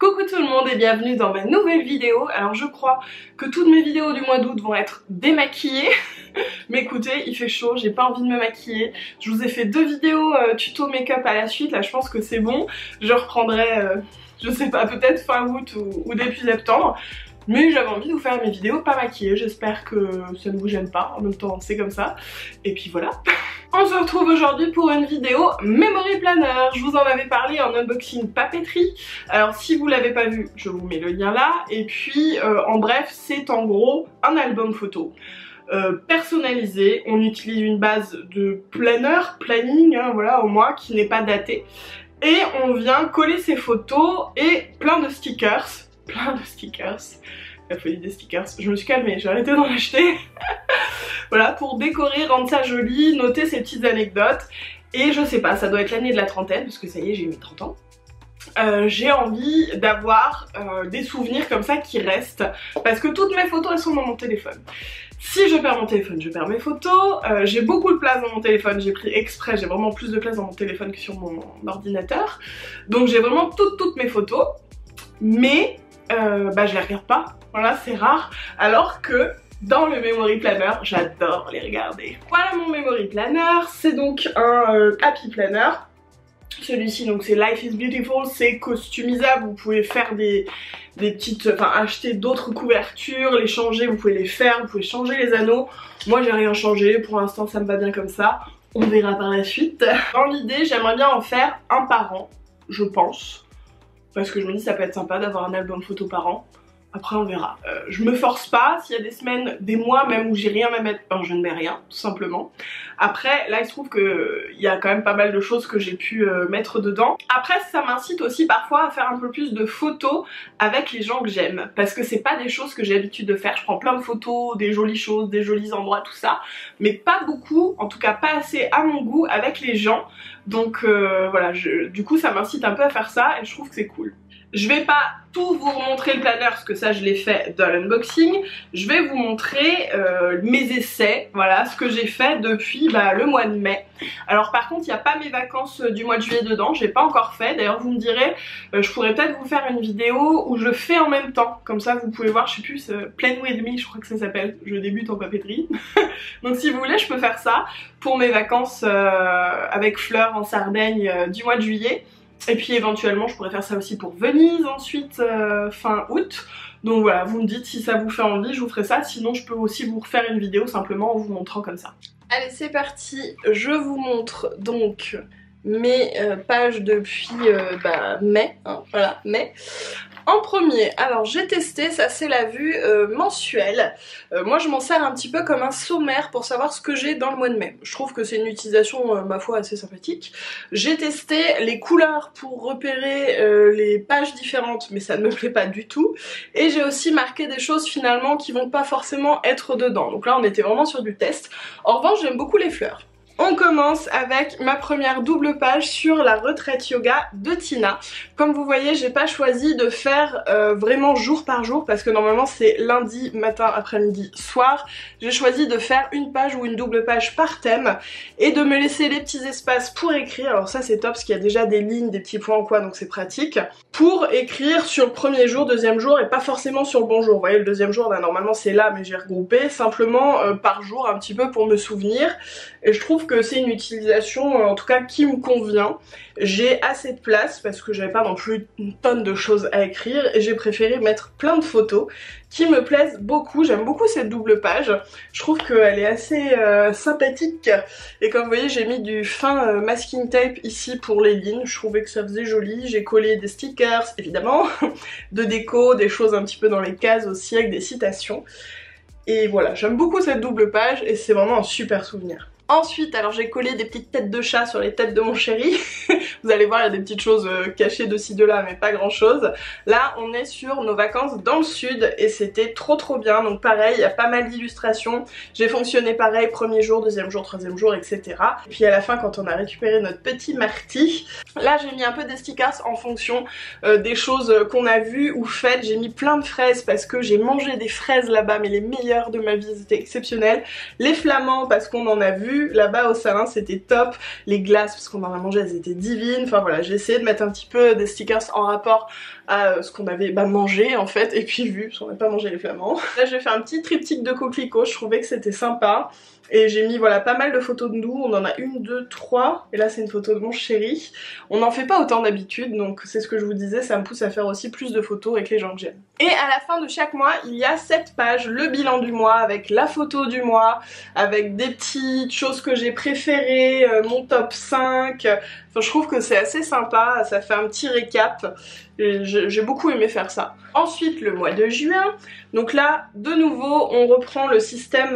Coucou tout le monde et bienvenue dans ma nouvelle vidéo. Alors je crois que toutes mes vidéos du mois d'août vont être démaquillées. Mais écoutez, il fait chaud, j'ai pas envie de me maquiller. Je vous ai fait 2 vidéos tuto make-up à la suite, là je pense que c'est bon. Je reprendrai, je sais pas, peut-être fin août ou début septembre. Mais j'avais envie de vous faire mes vidéos pas maquillées, j'espère que ça ne vous gêne pas, en même temps c'est comme ça. Et puis voilà. On se retrouve aujourd'hui pour une vidéo Memory Planner. Je vous en avais parlé en unboxing papeterie. Alors si vous l'avez pas vu, je vous mets le lien là. Et puis en bref, c'est en gros un album photo. Personnalisé, on utilise une base de planning, hein, voilà, au moins, qui n'est pas datée. Et on vient coller ses photos et plein de stickers. La folie des stickers. Je me suis calmée, j'ai arrêté d'en acheter. Voilà, pour décorer, rendre ça joli, noter ces petites anecdotes. Et je sais pas, ça doit être l'année de la trentaine, parce que ça y est, j'ai mes 30 ans. J'ai envie d'avoir des souvenirs comme ça qui restent. Parce que toutes mes photos, elles sont dans mon téléphone. Si je perds mon téléphone, je perds mes photos. J'ai beaucoup de place dans mon téléphone, j'ai pris exprès, j'ai vraiment plus de place dans mon téléphone que sur mon ordinateur. Donc j'ai vraiment toutes mes photos. Mais je les regarde pas, voilà, c'est rare. Alors que dans le Memory Planner, j'adore les regarder. Voilà mon Memory Planner, c'est donc un Happy Planner. Celui-ci donc c'est Life is Beautiful, c'est customisable, vous pouvez faire des petites, enfin acheter d'autres couvertures, les changer, vous pouvez les faire, vous pouvez changer les anneaux. Moi j'ai rien changé, pour l'instant ça me va bien comme ça, on verra par la suite. Dans l'idée j'aimerais bien en faire un par an, je pense. Parce que je me dis ça peut être sympa d'avoir un album photo par an. Après on verra. Je me force pas, s'il y a des semaines, des mois même où j'ai rien à mettre, je ne mets rien, tout simplement. Après là il se trouve que il y a quand même pas mal de choses que j'ai pu mettre dedans. Après ça m'incite aussi parfois à faire un peu plus de photos avec les gens que j'aime. Parce que c'est pas des choses que j'ai l'habitude de faire. Je prends plein de photos, des jolies choses, des jolis endroits, tout ça. Mais pas beaucoup, en tout cas pas assez à mon goût avec les gens. Donc voilà, du coup ça m'incite un peu à faire ça et je trouve que c'est cool. Je vais pas tout vous remontrer le planner parce que ça je l'ai fait dans l'unboxing. Je vais vous montrer mes essais, voilà ce que j'ai fait depuis le mois de mai. Alors par contre il n'y a pas mes vacances du mois de juillet dedans, j'ai pas encore fait. D'ailleurs vous me direz, je pourrais peut-être vous faire une vidéo où je fais en même temps. Comme ça vous pouvez voir, je sais plus, Plan With Me je crois que ça s'appelle. Je débute en papeterie. Donc si vous voulez je peux faire ça pour mes vacances avec Fleur en Sardaigne du mois de juillet. Et puis éventuellement je pourrais faire ça aussi pour Venise ensuite fin août. Donc voilà, vous me dites si ça vous fait envie, je vous ferai ça. Sinon je peux aussi vous refaire une vidéo simplement en vous montrant comme ça. Allez c'est parti, je vous montre donc mes pages depuis mai, hein, voilà, mai. En premier, alors j'ai testé, ça c'est la vue mensuelle. Moi je m'en sers un petit peu comme un sommaire pour savoir ce que j'ai dans le mois de mai. Je trouve que c'est une utilisation ma foi assez sympathique. J'ai testé les couleurs pour repérer les pages différentes, mais ça ne me plaît pas du tout. Et j'ai aussi marqué des choses finalement qui vont pas forcément être dedans. Donc là on était vraiment sur du test. En revanche j'aime beaucoup les fleurs. On commence avec ma première double page sur la retraite yoga de Tina. Comme vous voyez, j'ai pas choisi de faire vraiment jour par jour parce que normalement c'est lundi, matin, après-midi, soir. J'ai choisi de faire une page ou une double page par thème et de me laisser les petits espaces pour écrire. Alors ça c'est top parce qu'il y a déjà des lignes, des petits points ou quoi, donc c'est pratique. Pour écrire sur le premier jour, deuxième jour et pas forcément sur le bon jour. Vous voyez, le deuxième jour, normalement c'est là mais j'ai regroupé simplement par jour un petit peu pour me souvenir. Et je trouve que c'est une utilisation en tout cas qui me convient. J'ai assez de place parce que j'avais pas non plus une tonne de choses à écrire et j'ai préféré mettre plein de photos qui me plaisent beaucoup. J'aime beaucoup cette double page, je trouve qu'elle est assez sympathique et comme vous voyez j'ai mis du fin masking tape ici pour les lignes, je trouvais que ça faisait joli. J'ai collé des stickers évidemment, de déco, des choses un petit peu dans les cases aussi avec des citations. Et voilà, j'aime beaucoup cette double page et c'est vraiment un super souvenir. Ensuite, alors j'ai collé des petites têtes de chat sur les têtes de mon chéri. Vous allez voir, il y a des petites choses cachées de ci de là, mais pas grand chose. Là, on est sur nos vacances dans le sud et c'était trop bien. Donc pareil, il y a pas mal d'illustrations. J'ai fonctionné pareil, premier jour, deuxième jour, troisième jour, etc. Et puis à la fin, quand on a récupéré notre petit Marty, là j'ai mis un peu des stickers en fonction des choses qu'on a vues ou faites. J'ai mis plein de fraises parce que j'ai mangé des fraises là-bas, mais les meilleures de ma vie, c'était exceptionnel. Les flamands parce qu'on en a vu. vu là-bas au salon, c'était top. Les glaces, parce qu'on en a mangé, elles étaient divines. Enfin voilà, j'ai essayé de mettre un petit peu des stickers en rapport à ce qu'on avait mangé en fait, et puis vu, parce qu'on n'a pas mangé les flamands. Là j'ai fait un petit triptyque de coquelicots, je trouvais que c'était sympa. Et j'ai mis voilà pas mal de photos de nous, on en a 1, 2, 3, et là c'est une photo de mon chéri. On n'en fait pas autant d'habitude, donc c'est ce que je vous disais, ça me pousse à faire aussi plus de photos avec les gens que j'aime. Et à la fin de chaque mois, il y a 7 pages, le bilan du mois, avec la photo du mois, avec des petites choses que j'ai préférées, mon top 5, enfin je trouve que c'est assez sympa, ça fait un petit récap. J'ai beaucoup aimé faire ça. Ensuite le mois de juin, donc là de nouveau on reprend le système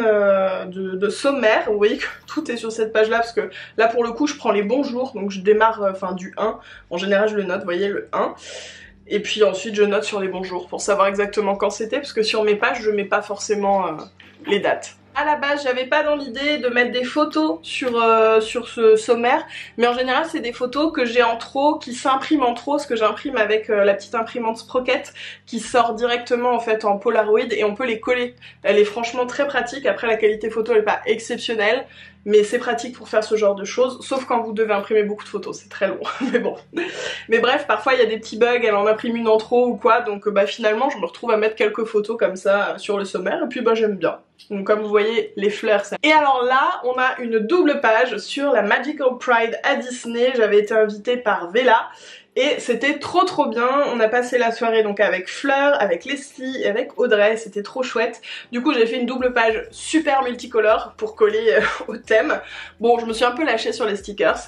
de sommaire. Vous voyez que tout est sur cette page là parce que là pour le coup je prends les bons jours, donc je démarre du 1, en général je le note, vous voyez le 1. Et puis ensuite je note sur les bons jours pour savoir exactement quand c'était, parce que sur mes pages je mets pas forcément les dates. À la base j'avais pas dans l'idée de mettre des photos sur ce sommaire, mais en général c'est des photos que j'ai en trop, qui s'impriment en trop, ce que j'imprime avec la petite imprimante Sprocket qui sort directement en fait en Polaroid, et on peut les coller. Elle est franchement très pratique. Après la qualité photo elle est pas exceptionnelle, mais c'est pratique pour faire ce genre de choses, sauf quand vous devez imprimer beaucoup de photos, c'est très long, mais bon. Mais bref, parfois il y a des petits bugs, elle en imprime une en trop ou quoi, donc finalement je me retrouve à mettre quelques photos comme ça sur le sommaire, et puis j'aime bien. Donc comme vous voyez, les fleurs ça. Et alors là, on a une double page sur la Magical Pride à Disney. J'avais été invitée par Vela. Et c'était trop bien, on a passé la soirée donc avec Fleur, avec Leslie et avec Audrey, c'était trop chouette. Du coup j'ai fait une double page super multicolore pour coller au thème. Bon, je me suis un peu lâchée sur les stickers,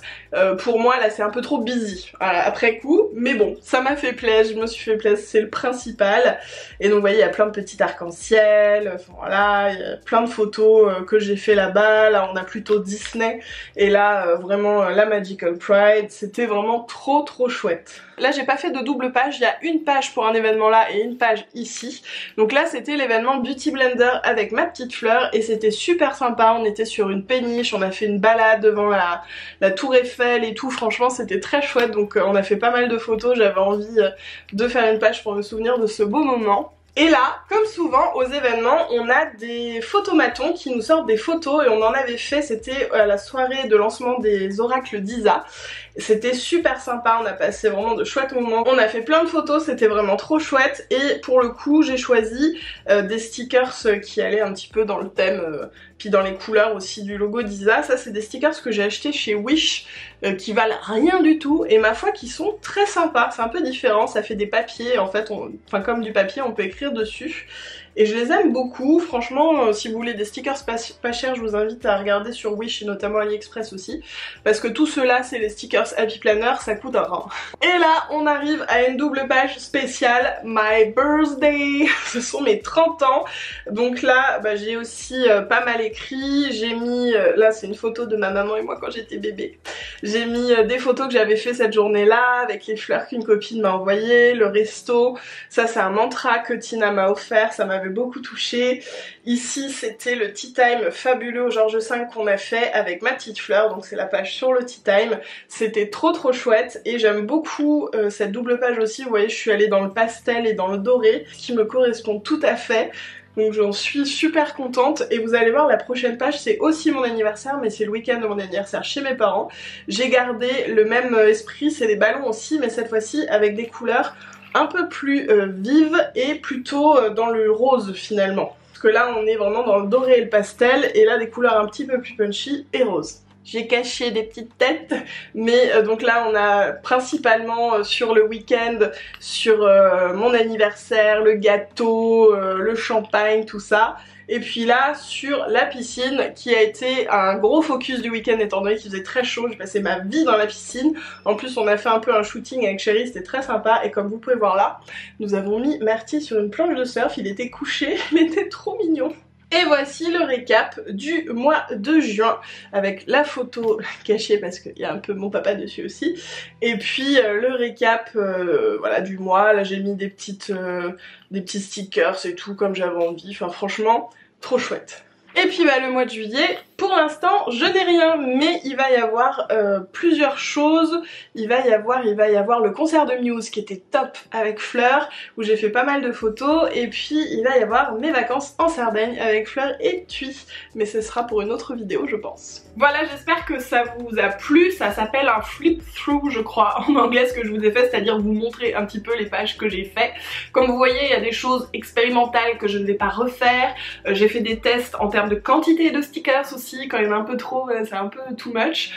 pour moi là c'est un peu trop busy après coup, mais bon, ça m'a fait plaisir, je me suis fait plaisir, c'est le principal. Et donc vous voyez, il y a plein de petits arcs-en-ciel, enfin voilà, il y a plein de photos que j'ai fait là-bas. Là on a plutôt Disney, et là vraiment la Magical Pride, c'était vraiment trop chouette. Là j'ai pas fait de double page, il y a une page pour un événement là et une page ici. Donc là c'était l'événement Beauty Blender avec ma petite Fleur, et c'était super sympa. On était sur une péniche, on a fait une balade devant la tour Eiffel et tout, franchement c'était très chouette. Donc on a fait pas mal de photos, j'avais envie de faire une page pour me souvenir de ce beau moment. Et là, comme souvent aux événements, on a des photomatons qui nous sortent des photos, et on en avait fait, c'était à la soirée de lancement des oracles d'Isa. C'était super sympa, on a passé vraiment de chouettes moments. On a fait plein de photos, c'était vraiment trop chouette, et pour le coup j'ai choisi des stickers qui allaient un petit peu dans le thème, puis dans les couleurs aussi du logo d'Isa. Ça c'est des stickers que j'ai achetés chez Wish, qui valent rien du tout, et ma foi qui sont très sympas. C'est un peu différent, ça fait des papiers en fait, enfin comme du papier on peut écrire dessus. Et je les aime beaucoup, franchement si vous voulez des stickers pas chers, je vous invite à regarder sur Wish et notamment AliExpress aussi, parce que tout cela c'est les stickers Happy Planner, ça coûte un rein. Et là on arrive à une double page spéciale My Birthday, ce sont mes 30 ans, donc là j'ai aussi pas mal écrit, j'ai mis, là c'est une photo de ma maman et moi quand j'étais bébé, j'ai mis des photos que j'avais fait cette journée là, avec les fleurs qu'une copine m'a envoyées, le resto, ça c'est un mantra que Tina m'a offert, ça m'avait beaucoup touchée. Ici c'était le tea time fabuleux au Georges V qu'on a fait avec ma petite Fleur, donc c'est la page sur le tea time, c'était trop chouette, et j'aime beaucoup cette double page aussi. Vous voyez, je suis allée dans le pastel et dans le doré, ce qui me correspond tout à fait. Donc j'en suis super contente, et vous allez voir la prochaine page c'est aussi mon anniversaire, mais c'est le week-end de mon anniversaire chez mes parents. J'ai gardé le même esprit, c'est des ballons aussi, mais cette fois-ci avec des couleurs un peu plus vives et plutôt dans le rose finalement. Parce que là on est vraiment dans le doré et le pastel, et là des couleurs un petit peu plus punchy et rose. J'ai caché des petites têtes, mais donc là on a principalement sur le week-end, sur mon anniversaire, le gâteau, le champagne, tout ça. Et puis là sur la piscine, qui a été un gros focus du week-end étant donné qu'il faisait très chaud, j'ai passé ma vie dans la piscine. En plus on a fait un peu un shooting avec Chéri, c'était très sympa, et comme vous pouvez voir là, nous avons mis Marty sur une planche de surf, il était couché, il était trop mignon. Et voici le récap du mois de juin, avec la photo cachée parce qu'il y a un peu mon papa dessus aussi, et puis le récap voilà, du mois. Là j'ai mis des petits stickers et tout comme j'avais envie, enfin franchement trop chouette. Et puis le mois de juillet, Pour l'instant, je n'ai rien, mais il va y avoir plusieurs choses. Il va y avoir le concert de Muse qui était top avec Fleur, où j'ai fait pas mal de photos, et puis il va y avoir mes vacances en Sardaigne avec Fleur et Thuy, mais ce sera pour une autre vidéo je pense. Voilà, j'espère que ça vous a plu. Ça s'appelle un flip-through je crois en anglais ce que je vous ai fait, c'est-à-dire vous montrer un petit peu les pages que j'ai fait. Comme vous voyez, il y a des choses expérimentales que je ne vais pas refaire. J'ai fait des tests en termes de quantité de stickers aussi, quand il y en a un peu trop, c'est un peu too much.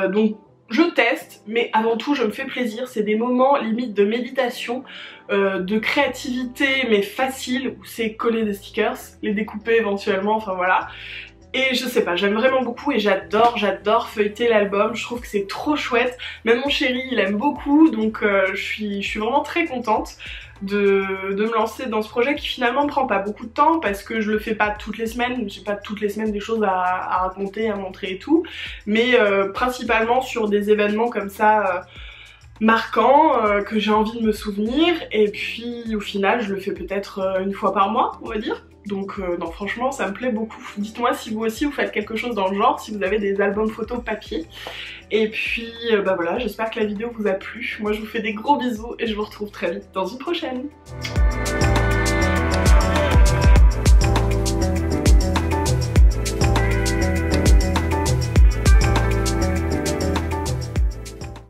Donc je teste, mais avant tout je me fais plaisir, c'est des moments limite de méditation, de créativité mais facile, où c'est coller des stickers, les découper éventuellement, enfin voilà. Et je sais pas, j'aime vraiment beaucoup et j'adore feuilleter l'album, je trouve que c'est trop chouette. Même mon chéri il aime beaucoup, donc je suis vraiment très contente de me lancer dans ce projet qui finalement ne prend pas beaucoup de temps parce que je le fais pas toutes les semaines, j'ai pas toutes les semaines des choses à raconter, à montrer et tout, mais principalement sur des événements comme ça marquants que j'ai envie de me souvenir, et puis au final je le fais peut-être une fois par mois on va dire. Donc non, franchement ça me plaît beaucoup. Dites-moi si vous aussi vous faites quelque chose dans le genre, si vous avez des albums photos papier. Et puis bah voilà, j'espère que la vidéo vous a plu. Moi je vous fais des gros bisous et je vous retrouve très vite dans une prochaine.